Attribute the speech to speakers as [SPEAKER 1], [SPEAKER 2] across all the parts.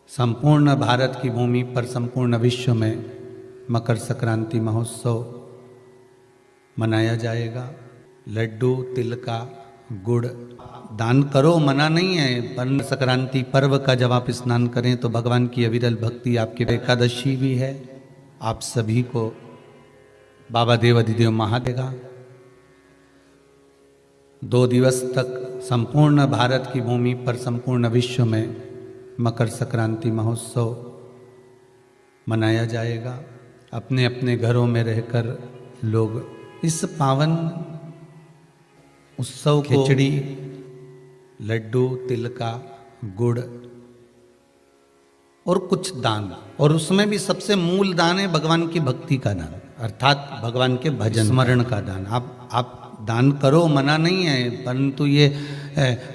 [SPEAKER 1] संपूर्ण भारत की भूमि पर संपूर्ण विश्व में मकर संक्रांति महोत्सव मनाया जाएगा। लड्डू, तिल का गुड़ दान करो, मना नहीं है, पर संक्रांति पर्व का जब आप स्नान करें तो भगवान की अविरल भक्ति आपकी एकादशी भी है। आप सभी को बाबा देव अधिदेव महादेगा 2 दिवस तक संपूर्ण भारत की भूमि पर संपूर्ण विश्व में मकर संक्रांति महोत्सव मनाया जाएगा। अपने अपने घरों में रहकर लोग इस पावन उत्सव को खिचड़ी, लड्डू, तिल का गुड़ और कुछ दान, और उसमें भी सबसे मूल दान है भगवान की भक्ति का दान, अर्थात भगवान के भजन स्मरण का दान। आप दान करो, मना नहीं है, परंतु ये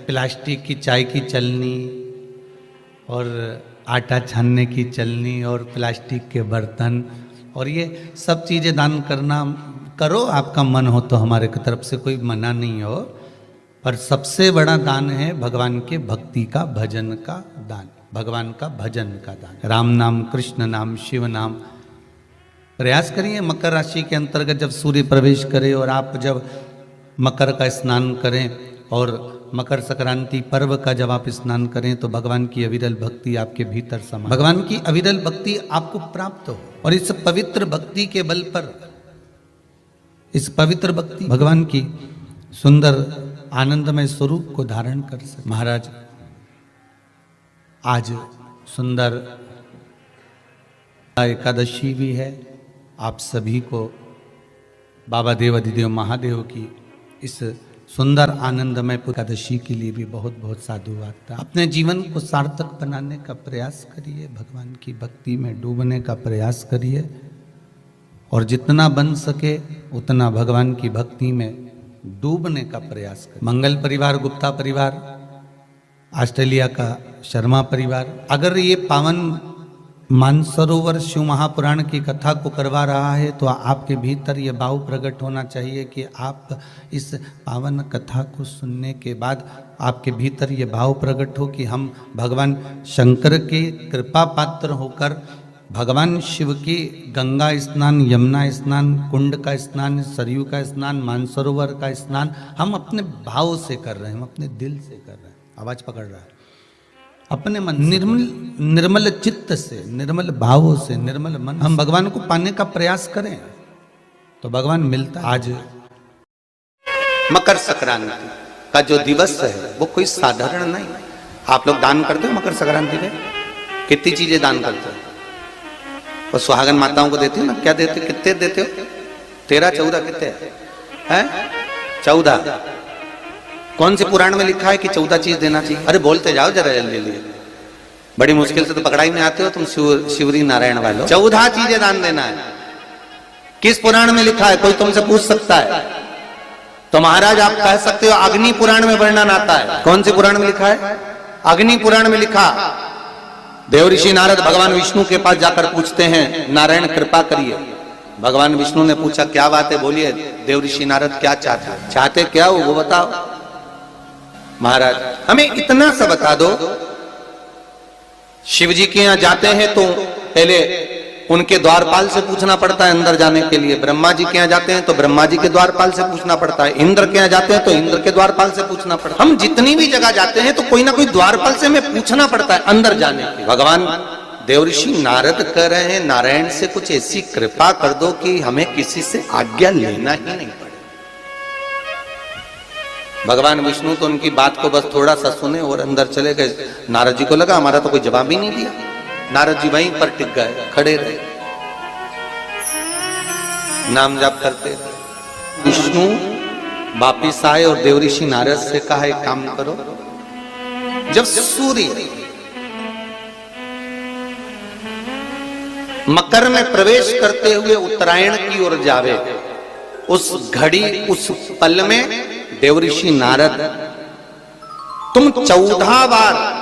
[SPEAKER 1] प्लास्टिक की चाय की चलनी और आटा छानने की चलनी और प्लास्टिक के बर्तन और ये सब चीज़ें दान करना करो, आपका मन हो तो, हमारे की तरफ से कोई मना नहीं हो, पर सबसे बड़ा दान है भगवान के भक्ति का, भजन का दान, भगवान का भजन का दान। राम नाम, कृष्ण नाम, शिव नाम। प्रयास करिए मकर राशि के अंतर्गत जब सूर्य प्रवेश करे और आप जब मकर का स्नान करें और मकर संक्रांति पर्व का जब आप स्नान करें तो भगवान की अविरल भक्ति आपके भीतर समा, भगवान की अविरल भक्ति आपको प्राप्त हो और इस पवित्र भक्ति के बल पर, इस पवित्र भक्ति भगवान की सुंदर आनंदमय स्वरूप को धारण कर सके। महाराज आज सुंदर एकादशी भी है। आप सभी को बाबा देव अधिदेव महादेव की इस सुंदर आनंदमय एकादशी के लिए भी बहुत बहुत साधुवाद। अपने जीवन को सार्थक बनाने का प्रयास करिए, भगवान की भक्ति में डूबने का प्रयास करिए और जितना बन सके उतना भगवान की भक्ति में डूबने का प्रयास करिए। मंगल परिवार, गुप्ता परिवार, ऑस्ट्रेलिया का शर्मा परिवार अगर ये पावन मानसरोवर शिव महापुराण की कथा को करवा रहा है तो आपके भीतर ये भाव प्रकट होना चाहिए कि आप इस पावन कथा को सुनने के बाद आपके भीतर ये भाव प्रकट हो कि हम भगवान शंकर के कृपा पात्र होकर भगवान शिव की गंगा स्नान, यमुना स्नान, कुंड का स्नान, सरयू का स्नान, मानसरोवर का स्नान हम अपने भाव से कर रहे हैं, हम अपने दिल से कर रहे हैं। आवाज पकड़ रहा है, अपने मन निर्मल चित्त से, निर्मल भावों से, निर्मल मन हम भगवान को पाने का प्रयास करें तो भगवान मिलता। आज मकर संक्रांति का जो दिवस है वो कोई साधारण नहीं। आप लोग दान करते हो मकर संक्रांति में? कितनी चीजें दान करते हो? वो सुहागन माताओं को देते हो ना? क्या देते, कितने देते हो? 13, 14 कितने हैं? 14। कौन से पुराण में लिखा है कि 14 चीज देना चाहिए? अरे बोलते जाओ जरा जल्दी जल्दी, बड़ी मुश्किल से तो पकड़ाई में आते हो तुम शिवरी नारायण वालों। 14 चीजें दान देना है। किस पुराण में लिखा है? कोई तुमसे पूछ सकता है तो महाराज आप कह सकते हो अग्नि पुराण में वर्णन आता है। कौन से पुराण में लिखा है? अग्नि पुराण में लिखा। देव ऋषि नारद भगवान विष्णु के पास जाकर पूछते हैं, नारायण कृपा करिए। भगवान विष्णु ने पूछा क्या बात है, बोलिए। देव ऋषि नारद क्या चाहते क्या हो वो बताओ। महाराज हमें इतना सा बता दो, शिव जी के यहां जाते हैं तो पहले उनके द्वारपाल से पूछना पड़ता है अंदर जाने के लिए। ब्रह्मा जी के यहां जाते हैं तो ब्रह्मा जी के द्वारपाल से पूछना पड़ता है। इंद्र के यहां जाते हैं तो इंद्र के द्वारपाल से पूछना पड़ता है। हम जितनी भी जगह जाते हैं तो कोई ना कोई द्वारपाल से हमें पूछना पड़ता है अंदर जाने के। भगवान देवऋषि नारद कह रहे हैं नारायण से कुछ ऐसी कृपा कर दो कि हमें किसी से आज्ञा लेना ही नहीं पड़े। भगवान विष्णु तो उनकी बात को बस थोड़ा सा सुने और अंदर चले गए। नारद जी को लगा हमारा तो कोई जवाब ही नहीं दिया। नारद जी वहीं पर टिक गए, खड़े रहे, नाम जाप करते रहे। विष्णु वापिस आए और देवऋषि नारद से कहा एक काम करो, जब सूर्य मकर में प्रवेश करते हुए उत्तरायण की ओर जावे, उस घड़ी उस पल में देवऋषि नारद तुम 14 बार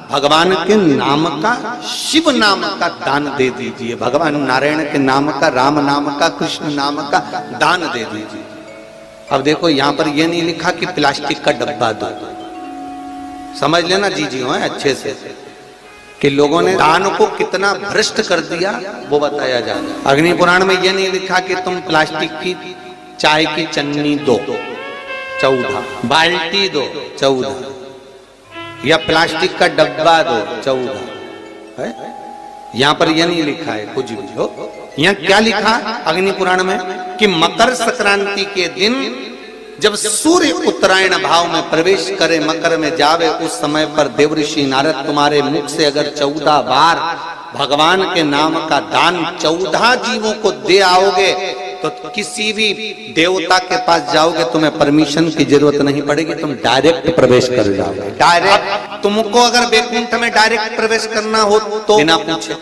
[SPEAKER 1] भगवान के नाम का, शिव नाम का दान दे दीजिए। भगवान नारायण के नाम का, राम नाम का, कृष्ण नाम का दान दे दीजिए। अब देखो यहां पर यह नहीं लिखा कि प्लास्टिक का डब्बा दो, समझ लेना जी जी हो अच्छे से। कि लोगों ने दान को कितना भ्रष्ट कर दिया वो बताया जा रहा है। अग्नि पुराण में यह नहीं लिखा कि तुम प्लास्टिक की चाय की चन्नी दो 14, बाल्टी दो 14, या प्लास्टिक का डब्बा दो 14 है। यहां पर यह नहीं लिखा है कुछ भी हो। यहां क्या लिखा अग्नि पुराण में कि मकर संक्रांति के दिन जब सूर्य उत्तरायण भाव में प्रवेश करे, मकर में जावे, उस समय पर देवऋषि नारद तुम्हारे मुख से अगर 14 बार भगवान के नाम का दान 14 जीवों को दे आओगे तो किसी भी देवता के पास जाओगे, तुम्हें परमिशन की जरूरत नहीं पड़ेगी, तुम डायरेक्ट प्रवेश कर जाओगे। डायरेक्ट तुमको अगर वैकुंठ में डायरेक्ट प्रवेश करना हो तो बिना पूछे,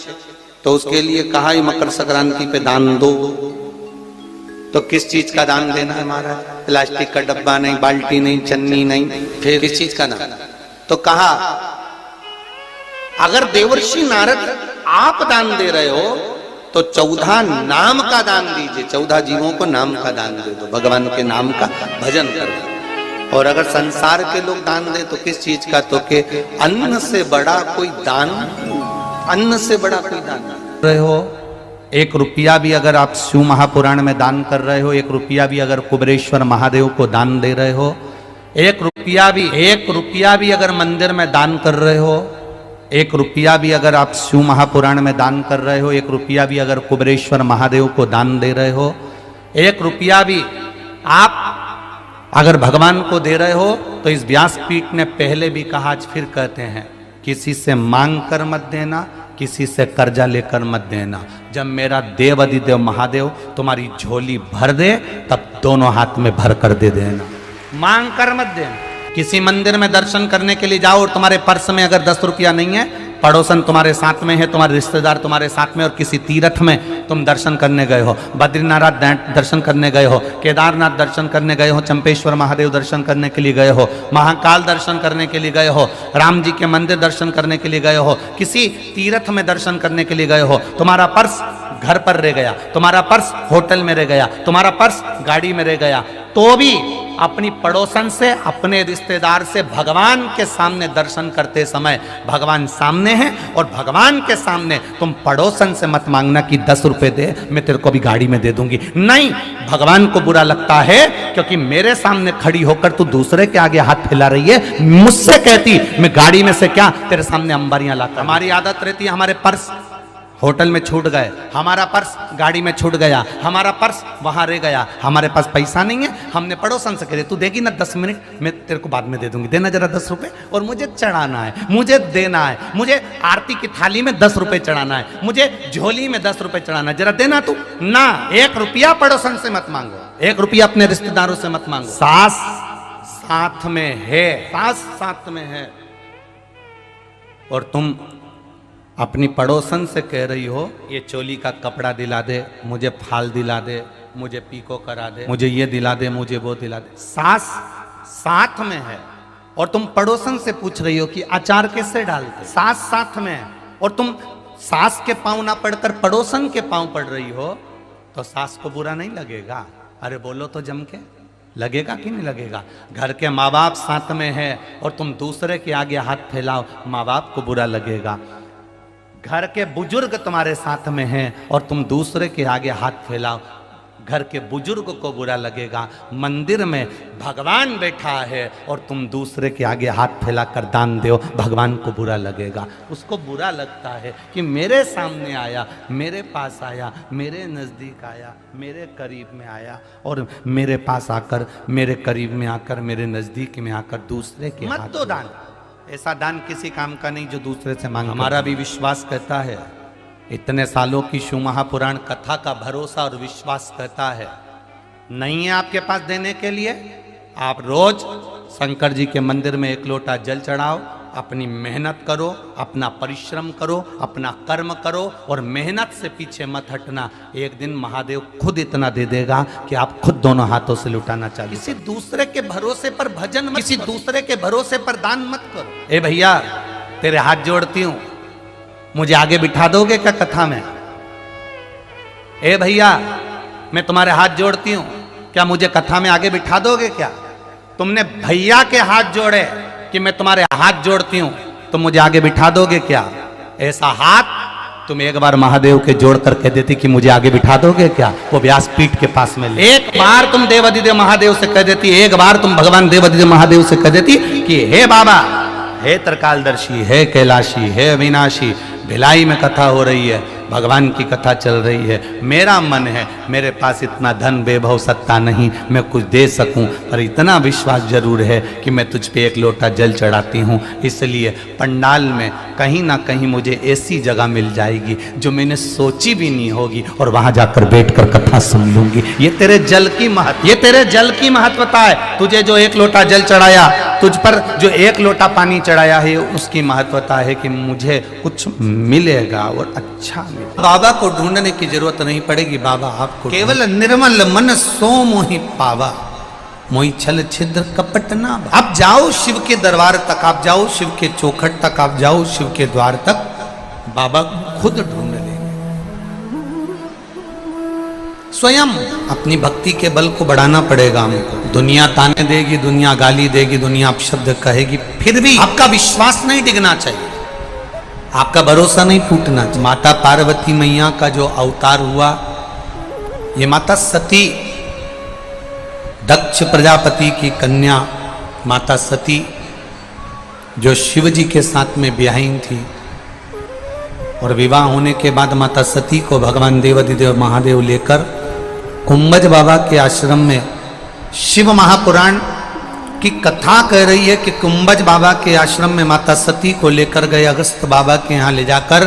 [SPEAKER 1] तो उसके लिए कहा ही मकर संक्रांति पे दान दो। तो किस चीज का दान देना है महाराज? प्लास्टिक का डब्बा नहीं, बाल्टी नहीं, चन्नी नहीं, फिर किस चीज का दान? तो कहा अगर देवर्षि नारद आप दान दे रहे हो तो 14 नाम का दान दीजिए, 14 जीवों को नाम का दान दे दो, भगवान के नाम का भजन करो। और अगर संसार के लोग दान दे तो किस चीज का? तो के अन्न से बड़ा कोई दान, अन्न से बड़ा कोई दान रहे हो। 1 रुपया भी अगर आप शिव महापुराण में दान कर रहे हो, 1 रुपया भी अगर कुबेरेश्वर महादेव को दान दे रहे हो, 1 रुपया भी अगर मंदिर में दान कर रहे हो, 1 रुपया भी अगर आप शिव महापुराण में दान कर रहे हो, 1 रुपया भी अगर कुबेरेश्वर महादेव को दान दे रहे हो, 1 रुपया भी आप अगर भगवान को दे रहे हो, तो इस व्यासपीठ ने पहले भी कहा, आज फिर कहते हैं, किसी से मांग कर मत देना, किसी से कर्जा लेकर मत देना। जब मेरा देव अधिदेव महादेव तुम्हारी झोली भर दे तब दोनों हाथ में भर कर दे देना, मांग कर मत देना। किसी मंदिर में दर्शन करने के लिए जाओ और तुम्हारे पर्स में अगर 10 रुपया नहीं है, पड़ोसन तुम्हारे साथ में है, तुम्हारे रिश्तेदार तुम्हारे साथ में, और किसी तीर्थ में तुम दर्शन करने गए हो, बद्रीनाथ दर्शन करने गए हो, केदारनाथ दर्शन करने गए हो, चंपेश्वर महादेव दर्शन करने के लिए गए हो, महाकाल दर्शन करने के लिए गए हो, राम जी के मंदिर दर्शन करने के लिए गए हो, किसी तीर्थ में दर्शन करने के लिए गए हो, तुम्हारा पर्स घर पर रह गया, तुम्हारा पर्स होटल में रह गया, तुम्हारा पर्स गाड़ी में रह गया, तो भी अपनी पड़ोसन से, अपने रिश्तेदार से भगवान के सामने दर्शन करते समय भगवान सामने है, और भगवान के सामने तुम पड़ोसन से मत मांगना कि 10 रुपए दे, मैं तेरे को भी गाड़ी में दे दूंगी। नहीं, भगवान को बुरा लगता है क्योंकि मेरे सामने खड़ी होकर तू दूसरे के आगे हाथ फैला रही है। मुझसे कहती मैं गाड़ी में से क्या तेरे सामने अंबारियां लाता। हमारी आदत रहती है, हमारे पर्स होटल में छूट गए, हमारा पर्स गाड़ी में छूट गया, हमारा पर्स वहां रह गया, हमारे पास पैसा नहीं है, हमने पड़ोसन से कह तू देगी ना 10 मिनट, मैं तेरे को बाद में दे दूंगी, देना जरा 10 रुपए, और मुझे चढ़ाना है, मुझे देना है, मुझे आरती की थाली में 10 रुपए चढ़ाना है, मुझे झोली में 10 रुपए चढ़ाना है, जरा देना तू ना। 1 रुपया पड़ोसन से मत मांगो, 1 रुपया अपने रिश्तेदारों से मत मांगो। सास साथ में है, सास साथ में है, और तुम अपनी पड़ोसन से कह रही हो ये चोली का कपड़ा दिला दे, मुझे फाल दिला दे, मुझे पीको करा दे, मुझे ये दिला दे, मुझे वो दिला दे। सास साथ में है और तुम पड़ोसन से पूछ रही हो कि अचार कैसे डालते। सास साथ में है और तुम सास के पांव ना पड़कर पड़ोसन के पांव पड़ रही हो, तो सास को बुरा नहीं लगेगा? अरे बोलो तो जम के, लगेगा कि नहीं लगेगा? घर के माँ बाप साथ में है और तुम दूसरे के आगे हाथ फैलाओ, माँ बाप को बुरा लगेगा। घर के बुजुर्ग तुम्हारे साथ में हैं और तुम दूसरे के आगे हाथ फैलाओ, घर के बुजुर्ग को बुरा लगेगा। मंदिर में भगवान बैठा है और तुम दूसरे के आगे हाथ फैलाकर दान दो, भगवान को बुरा लगेगा। उसको बुरा लगता है कि मेरे सामने आया, मेरे पास आया, मेरे नज़दीक आया, मेरे करीब में आया, और मेरे पास आकर, मेरे करीब में आकर, मेरे नज़दीक में आकर दूसरे के मत दो दान। ऐसा दान किसी काम का नहीं जो दूसरे से मांग। हमारा भी विश्वास कहता है, इतने सालों की शिव महापुराण कथा का भरोसा और विश्वास कहता है, नहीं है आपके पास देने के लिए, आप रोज शंकर जी के मंदिर में 1 लोटा जल चढ़ाओ, अपनी मेहनत करो, अपना परिश्रम करो, अपना कर्म करो, और मेहनत से पीछे मत हटना। एक दिन महादेव खुद इतना दे देगा कि आप खुद दोनों हाथों से लुटाना चाहिए। किसी दूसरे के भरोसे पर भजन मत, किसी दूसरे के भरोसे पर दान मत करो। ए भैया, तेरे हाथ जोड़ती हूं, मुझे आगे बिठा दोगे क्या कथा में? ए भैया, मैं तुम्हारे हाथ जोड़ती हूं, क्या मुझे कथा में आगे बिठा दोगे क्या? तुमने भैया के हाथ जोड़े कि मैं तुम्हारे हाथ जोड़ती हूं, तो मुझे आगे बिठा दोगे क्या? ऐसा हाथ तुम एक बार महादेव के जोड़ कर कह देती कि मुझे आगे बिठा दोगे क्या, वो व्यासपीठ के पास में ले। एक बार तुम देवादिदेव महादेव से कह देती, एक बार तुम भगवान देवादिदेव महादेव से कह देती कि हे बाबा, हे त्रिकालदर्शी, हे कैलाशी, हे अविनाशी, भिलाई में कथा हो रही है, भगवान की कथा चल रही है, मेरा मन है, मेरे पास इतना धन वैभव सत्ता नहीं मैं कुछ दे सकूं, पर इतना विश्वास जरूर है कि मैं तुझ पे एक लोटा जल चढ़ाती हूं, इसलिए पंडाल में कहीं ना कहीं मुझे ऐसी जगह मिल जाएगी जो मैंने सोची भी नहीं होगी, और वहां जाकर बैठकर कथा सुन लूंगी। ये तेरे जल की ये तेरे जल की महत्वता है। तुझे जो एक लोटा जल चढ़ाया, तुझ पर जो एक लोटा पानी चढ़ाया है, उसकी महत्वता है कि मुझे कुछ मिलेगा और अच्छा मिलेगा। बाबा को ढूंढने की जरूरत नहीं पड़ेगी, बाबा आपको केवल निर्मल मन सो मोहि पावा, मोहि छल छिद्र कपट ना। आप जाओ शिव के दरबार तक, आप जाओ शिव के चौखट तक, आप जाओ शिव के द्वार तक, बाबा खुद ढूंढ लेंगे। स्वयं अपनी भक्ति के बल को बढ़ाना पड़ेगा हमको। दुनिया ताने देगी, दुनिया गाली देगी, दुनिया अपशब्द कहेगी, फिर भी आपका विश्वास नहीं डिगना चाहिए, आपका भरोसा नहीं टूटना चाहिए। माता पार्वती मैया का जो अवतार हुआ, ये माता सती, दक्ष प्रजापति की कन्या माता सती, जो शिव जी के साथ में ब्याही थी, और विवाह होने के बाद माता सती को भगवान देवादिदेव महादेव लेकर कुंभज बाबा के आश्रम में, शिव महापुराण की कथा कह रही है कि कुंभज बाबा के आश्रम में माता सती को लेकर गए, अगस्त बाबा के यहाँ ले जाकर,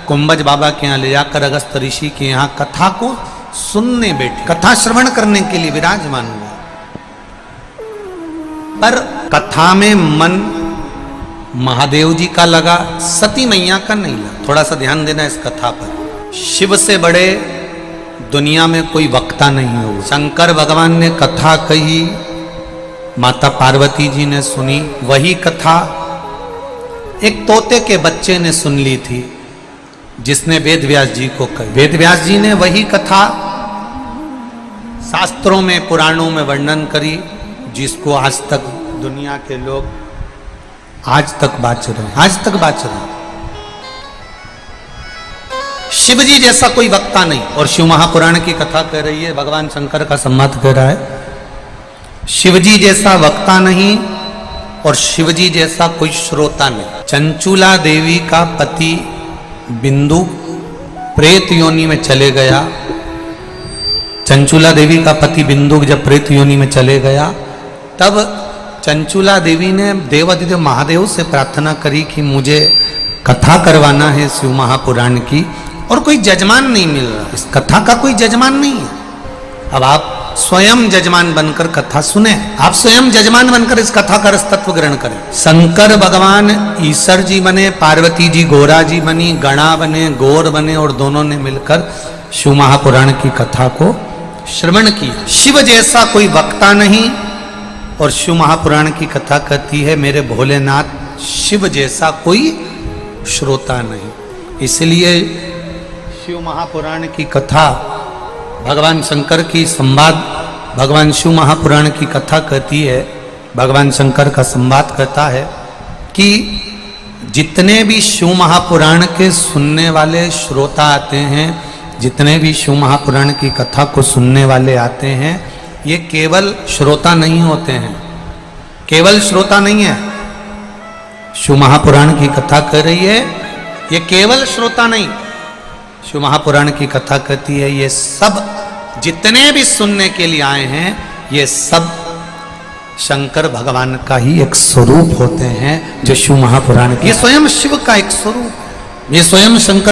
[SPEAKER 1] कुंभज बाबा के यहाँ ले जाकर अगस्त ऋषि के यहाँ कथा को सुनने बैठे, कथा श्रवण करने के लिए विराजमान हुआ। पर कथा में मन महादेव जी का लगा, सती मैया का नहीं लगा। थोड़ा सा ध्यान देना इस कथा पर। शिव से बड़े दुनिया में कोई वक्ता नहीं हो। शंकर भगवान ने कथा कही, माता पार्वती जी ने सुनी, वही कथा एक तोते के बच्चे ने सुन ली थी, जिसने वेद व्यास जी को कही। वेद व्यास जी ने वही कथा शास्त्रों में, पुराणों में वर्णन करी, जिसको आज तक दुनिया के लोग आज तक बाच रहे हैं, आज तक बाच रहे हैं। शिव जी जैसा कोई वक्ता नहीं, और शिव महापुराण की कथा कह रही है, भगवान शंकर का संवाद कह रहा है, शिव जी जैसा वक्ता नहीं और शिव जी जैसा कोई श्रोता नहीं। चंचूला देवी का पति बिंदु प्रेत योनि में चले गया, चंचूला देवी का पति बिंदु जब प्रेत योनि में चले गया, तब चंचूला देवी ने देवादिदेव महादेव से प्रार्थना करी कि मुझे कथा करवाना है शिव महापुराण की, और कोई जजमान नहीं मिल रहा, इस कथा का कोई जजमान नहीं है। अब आप स्वयं जजमान बनकर कथा सुने, आप स्वयं जजमान बनकर इस कथा का रसतत्व ग्रहण करें। शंकर भगवान ईश्वर जी बने, पार्वती जी गोरा जी बनी, गणा बने, गौर बने, और दोनों ने मिलकर शिव महापुराण की कथा को श्रवण किया। शिव जैसा कोई वक्ता नहीं, और शिव महापुराण की कथा कहती है मेरे भोलेनाथ शिव जैसा कोई श्रोता नहीं। इसलिए शिव महापुराण की कथा, भगवान शंकर की संवाद, भगवान शिव महापुराण की कथा कहती है, भगवान शंकर का संवाद कहता है कि जितने भी शिव महापुराण के सुनने वाले श्रोता आते हैं, जितने भी शिव महापुराण की कथा को सुनने वाले आते हैं, ये केवल श्रोता नहीं होते हैं, केवल श्रोता नहीं है। शिव महापुराण की कथा कह रही है, ये केवल श्रोता नहीं, शिव महापुराण की कथा कहती है ये सब जितने भी सुनने के लिए आए हैं, ये सब शंकर भगवान का ही एक स्वरूप होते हैं, जो शिव महापुराण, ये स्वयं शिव का एक स्वरूप, ये स्वयं शंकर